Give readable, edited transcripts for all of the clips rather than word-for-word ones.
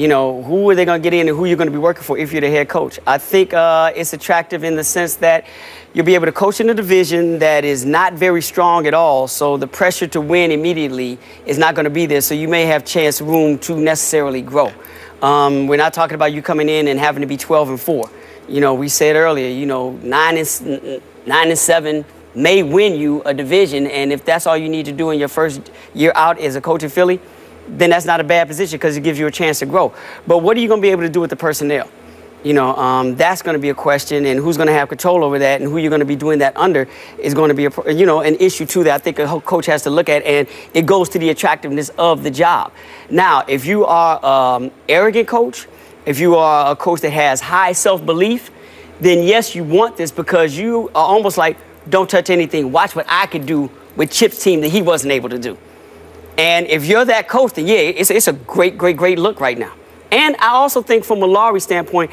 You know, who are they going to get in and who you're going to be working for if you're the head coach? I think it's attractive in the sense that you'll be able to coach in a division that is not very strong at all. So the pressure to win immediately is not going to be there. So you may have room to necessarily grow. We're not talking about you coming in and having to be 12-4. You know, we said earlier, you know, 9-7 may win you a division. And if that's all you need to do in your first year out as a coach in Philly, then that's not a bad position because it gives you a chance to grow. But what are you going to be able to do with the personnel? You know, that's going to be a question, and who's going to have control over that and who you're going to be doing that under is going to be, an issue, too, that I think a coach has to look at, and it goes to the attractiveness of the job. Now, if you are an arrogant coach, if you are a coach that has high self-belief, then, yes, you want this because you are almost like, don't touch anything. Watch what I could do with Chip's team that he wasn't able to do. And if you're that coach, then, yeah, it's a great, great, great look right now. And I also think from a Lowry standpoint,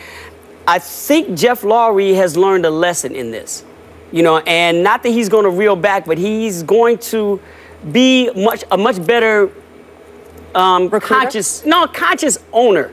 I think Jeff Lowry has learned a lesson in this. You know, and not that he's going to reel back, but he's going to be a much better conscious owner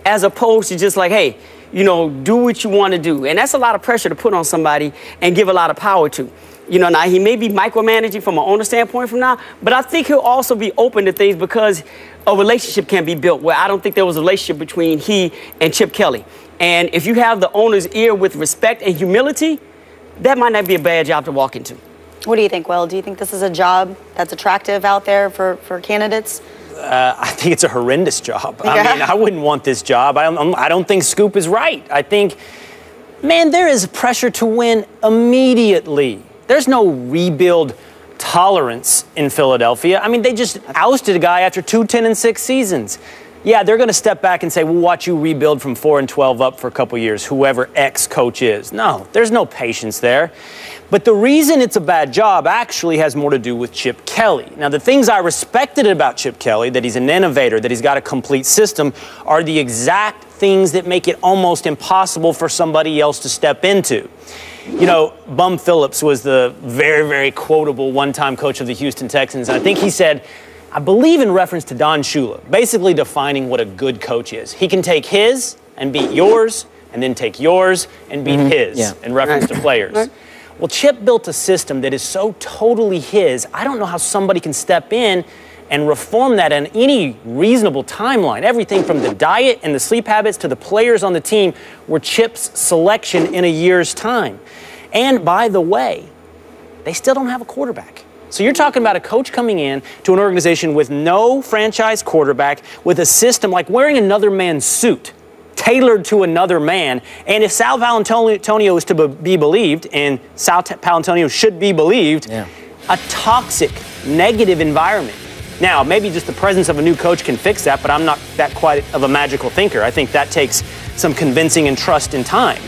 as opposed to just like, hey, you know, do what you want to do. And that's a lot of pressure to put on somebody and give a lot of power to. You know, now he may be micromanaging from an owner standpoint from now, but I think he'll also be open to things because a relationship can be built where I don't think there was a relationship between he and Chip Kelly. And if you have the owner's ear with respect and humility, that might not be a bad job to walk into. What do you think, Will? Do you think this is a job that's attractive out there for candidates? I think it's a horrendous job. Yeah. I mean, I wouldn't want this job. I don't think Scoop is right. I think, man, there is pressure to win immediately. There's no rebuild tolerance in Philadelphia. I mean, they just ousted a guy after 2 10-6 seasons. Yeah, they're going to step back and say, we'll watch you rebuild from 4-12 up for a couple years, whoever ex-coach is. No, there's no patience there. But the reason it's a bad job actually has more to do with Chip Kelly. Now, the things I respected about Chip Kelly, that he's an innovator, that he's got a complete system, are the exact things that make it almost impossible for somebody else to step into. You know, Bum Phillips was the very, very quotable one-time coach of the Houston Texans. And I think he said, I believe in reference to Don Shula, basically defining what a good coach is. He can take his and beat yours, and then take yours and beat his in reference to players. Well, Chip built a system that is so totally his, I don't know how somebody can step in and reform that in any reasonable timeline. Everything from the diet and the sleep habits to the players on the team were Chip's selection in a year's time. And by the way, they still don't have a quarterback. So you're talking about a coach coming in to an organization with no franchise quarterback, with a system like wearing another man's suit, tailored to another man. And if Sal Paolantonio is to be believed, and Sal Paolantonio should be believed, a toxic, negative environment. Now, maybe just the presence of a new coach can fix that, but I'm not that quite of a magical thinker. I think that takes some convincing and trust and time.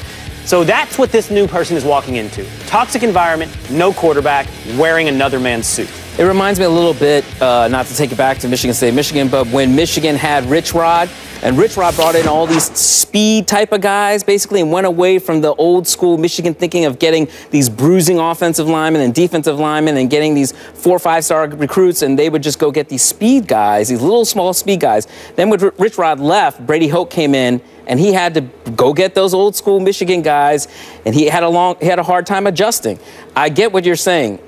So that's what this new person is walking into. Toxic environment, no quarterback, wearing another man's suit. It reminds me a little bit, not to take it back to Michigan State, Michigan, but when Michigan had Rich Rod, and Rich Rod brought in all these speed type of guys, basically, and went away from the old school Michigan thinking of getting these bruising offensive linemen and defensive linemen and getting these 4- or 5-star recruits, and they would just go get these speed guys, these little small speed guys. Then when Rich Rod left, Brady Hoke came in, and he had to go get those old school Michigan guys, and he had a hard time adjusting. I get what you're saying.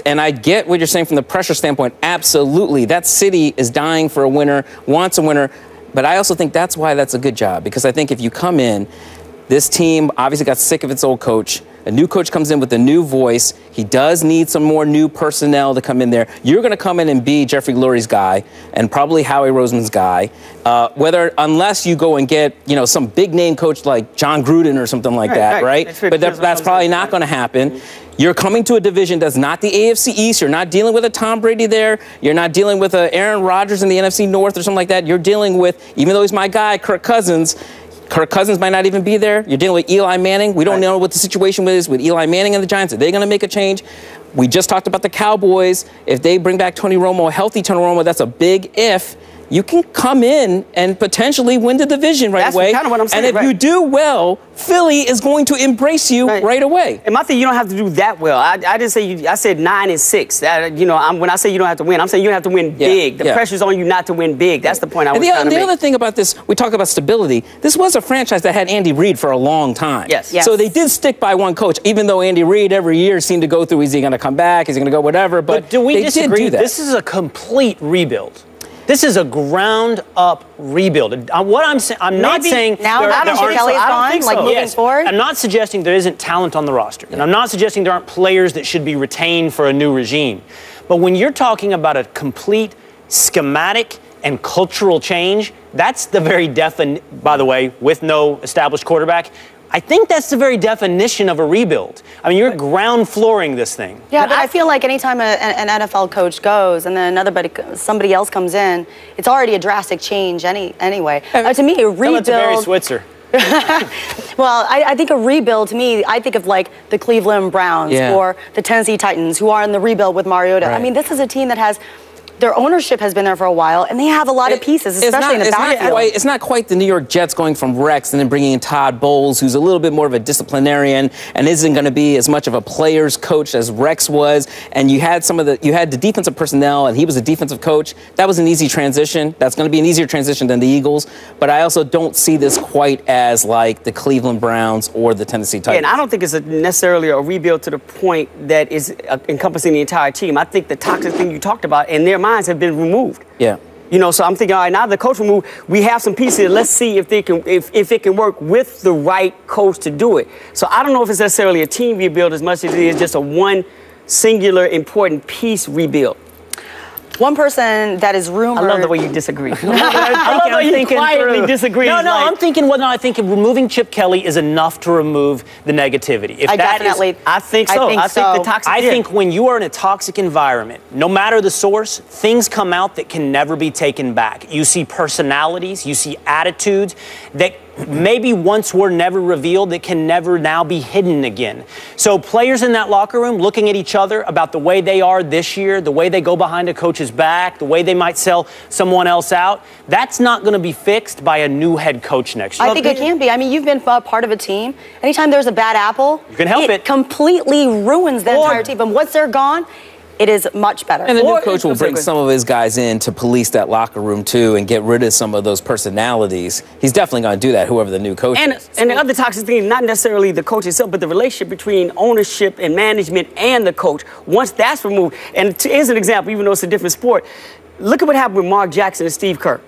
And I get what you're saying from the pressure standpoint. Absolutely. That city is dying for a winner, wants a winner. But I also think that's why that's a good job, because I think if you come in, this team obviously got sick of its old coach. A new coach comes in with a new voice. He does need some more new personnel to come in there. You're going to come in and be Jeffrey Lurie's guy and probably Howie Roseman's guy, unless you go and get, some big name coach like John Gruden or something like that, right? But that's probably not going to happen. You're coming to a division that's not the AFC East. You're not dealing with a Tom Brady there. You're not dealing with a Aaron Rodgers in the NFC North or something like that. You're dealing with, even though he's my guy, Kirk Cousins might not even be there. You're dealing with Eli Manning. We don't know what the situation is with Eli Manning and the Giants. Are they going to make a change? We just talked about the Cowboys. If they bring back Tony Romo, a healthy Tony Romo, that's a big if. you can come in and potentially win the division right away. That's kind of what I'm saying. And if you do well, Philly is going to embrace you right away. And my thing, you don't have to do that well. I didn't say I said 9-6. That, you know, when I say you don't have to win, I'm saying you don't have to win big. The pressure's on you not to win big. That's the point I was trying to make. And the other thing about this, we talk about stability. This was a franchise that had Andy Reid for a long time. Yes. So they did stick by one coach, even though Andy Reid every year seemed to go through, is he going to come back? Is he going to go whatever? But do we disagree? Did do that. This is a complete rebuild. This is a ground-up rebuild. What I'm saying, I'm not saying now that Kelly's gone, like moving forward. I'm not suggesting there isn't talent on the roster, and I'm not suggesting there aren't players that should be retained for a new regime. But when you're talking about a complete schematic and cultural change, that's the very by the way, with no established quarterback, I think that's the very definition of a rebuild. I mean, you're ground flooring this thing. Yeah, but I feel like anytime an NFL coach goes and then somebody else comes in, it's already a drastic change anyway. To me, a rebuild. Tell it to Barry Switzer. Well, I think a rebuild, to me, I think of like the Cleveland Browns or the Tennessee Titans, who are in the rebuild with Mariota. I mean, this is a team that has their ownership has been there for a while, and they have a lot of pieces, especially in the backfield. It's not quite the New York Jets going from Rex and then bringing in Todd Bowles, who's a little bit more of a disciplinarian and isn't going to be as much of a player's coach as Rex was. And you had the defensive personnel, and he was a defensive coach. That was an easy transition. That's going to be an easier transition than the Eagles. But I also don't see this quite as like the Cleveland Browns or the Tennessee Titans. And I don't think it's necessarily a rebuild to the point that is encompassing the entire team. I think the toxic thing you talked about in their minds have been removed. Yeah. You know, so I'm thinking, all right, now the coach removed, we have some pieces. Let's see if it can work with the right coach to do it. So I don't know if it's necessarily a team rebuild as much as it is just a one singular important piece rebuild. One person that is rumored. I love the way you disagree. I love the way you quietly disagree. No, I'm thinking I think removing Chip Kelly is enough to remove the negativity. I think so. The toxic. I think when you are in a toxic environment, no matter the source, things come out that can never be taken back. You see personalities, you see attitudes that maybe once were never revealed that can never now be hidden again. So players in that locker room looking at each other about the way they are this year, the way they go behind a coach's back, the way they might sell someone else out, that's not going to be fixed by a new head coach next year. I think it can be. I mean, you've been part of a team. Anytime there's a bad apple, you can help it. Completely ruins the entire team. And once they're gone, it is much better. And the new coach will bring some of his guys in to police that locker room, too, and get rid of some of those personalities. He's definitely going to do that, whoever the new coach is. And the other toxic thing, not necessarily the coach itself, but the relationship between ownership and management and the coach. Once that's removed, and here's an example, even though it's a different sport, look at what happened with Mark Jackson and Steve Kerr.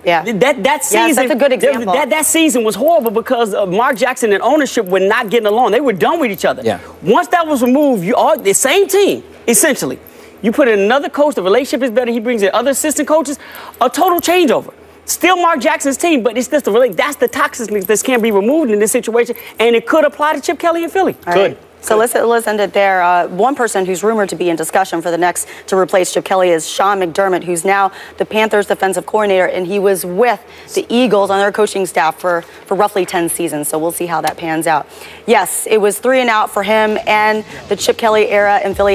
Yeah. That season, yes, that's a good example. That season was horrible because Mark Jackson and ownership were not getting along. They were done with each other. Yeah. Once that was removed, the same team, essentially. You put in another coach, the relationship is better. He brings in other assistant coaches, a total changeover. Still Mark Jackson's team, but it's just that's the toxicness that can be removed in this situation, and it could apply to Chip Kelly in Philly. Good. So let's end it there. One person who's rumored to be in discussion for the next to replace Chip Kelly is Sean McDermott, who's now the Panthers defensive coordinator, and he was with the Eagles on their coaching staff for roughly 10 seasons. So we'll see how that pans out. Yes, it was 3 and out for him and the Chip Kelly era in Philly.